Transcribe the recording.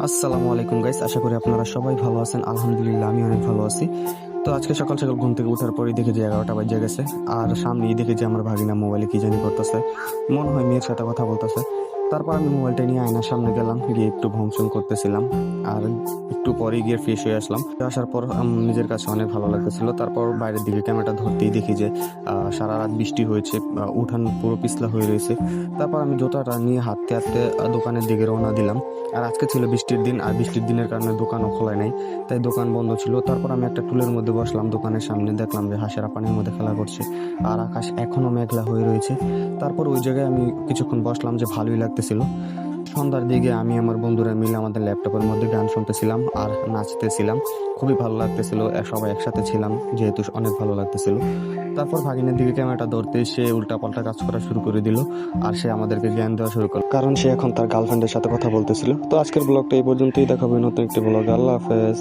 আসসালামু আলাইকুম গাইস, আশা করি আপনারা সবাই ভালো আছেন। আলহামদুলিল্লাহ আমি অনেক ভালো আছি। তো আজকে সকাল সকাল ঘুম থেকে ওঠার পরে দেখি যে 11টা বাজে গেছে। আর সামনেই দেখি যে আমার ভাগিনা মোবাইলে কি জানি করতেছে, মনে হয় মেয়ের সাথে কথা বলতেছে। তারপর আমি মোবাইলটা নিয়ে আয়নার সামনে গেলাম, গিয়ে একটু ভংচং করতেছিলাম। আর একটু পরে গিয়ে ফ্রেশ হয়ে আসলাম। আসার পর নিজের কাছে অনেক ভালো লাগতেছিল। তারপর বাইরের দিকে ক্যামেরাটা ধরতেই দেখি যে সারা রাত বৃষ্টি হয়েছে, উঠান পুরো পিছলা হয়ে রয়েছে। তারপর আমি জুতাটা নিয়ে হাঁটতে হাঁটতে দোকানের দিকে রওনা দিলাম। আর আজকে ছিল বৃষ্টির দিন, আর বৃষ্টির দিনের কারণে দোকানও খোলা নাই, তাই দোকান বন্ধ ছিল। তারপর আমি একটা টুলের মধ্যে বসলাম দোকানের সামনে, দেখলাম যে হাঁসেরা পানির মধ্যে খেলা করছে, আর আকাশ এখনো মেঘলা হয়ে রয়েছে। তারপর ওই জায়গায় আমি কিছুক্ষণ বসলাম, যে ভালোই লাগতেছিল। সন্ধ্যার দিকে আমি আমার বন্ধুরা মিলে আমাদের ল্যাপটপের মধ্যে গান শুনতেছিলাম আর নাচতেছিলাম। খুবই ভালো লাগতেছিল, সবাই একসাথে ছিলাম যেহেতু অনেক ভালো লাগতেছিল। তারপর ভাগিনের দিকে ক্যামেরাটা ধরতে সে উল্টা পাল্টা কাজ করা শুরু করে দিল, আর সে আমাদেরকে জ্ঞান দেওয়া শুরু করলো, কারণ সে এখন তার গার্লফ্রেন্ডের সাথে কথা বলতেছিল। তো আজকের ব্লগটা এই পর্যন্তই, দেখাবে নতুন একটি ব্লগ। আল্লাহ হাফেজ।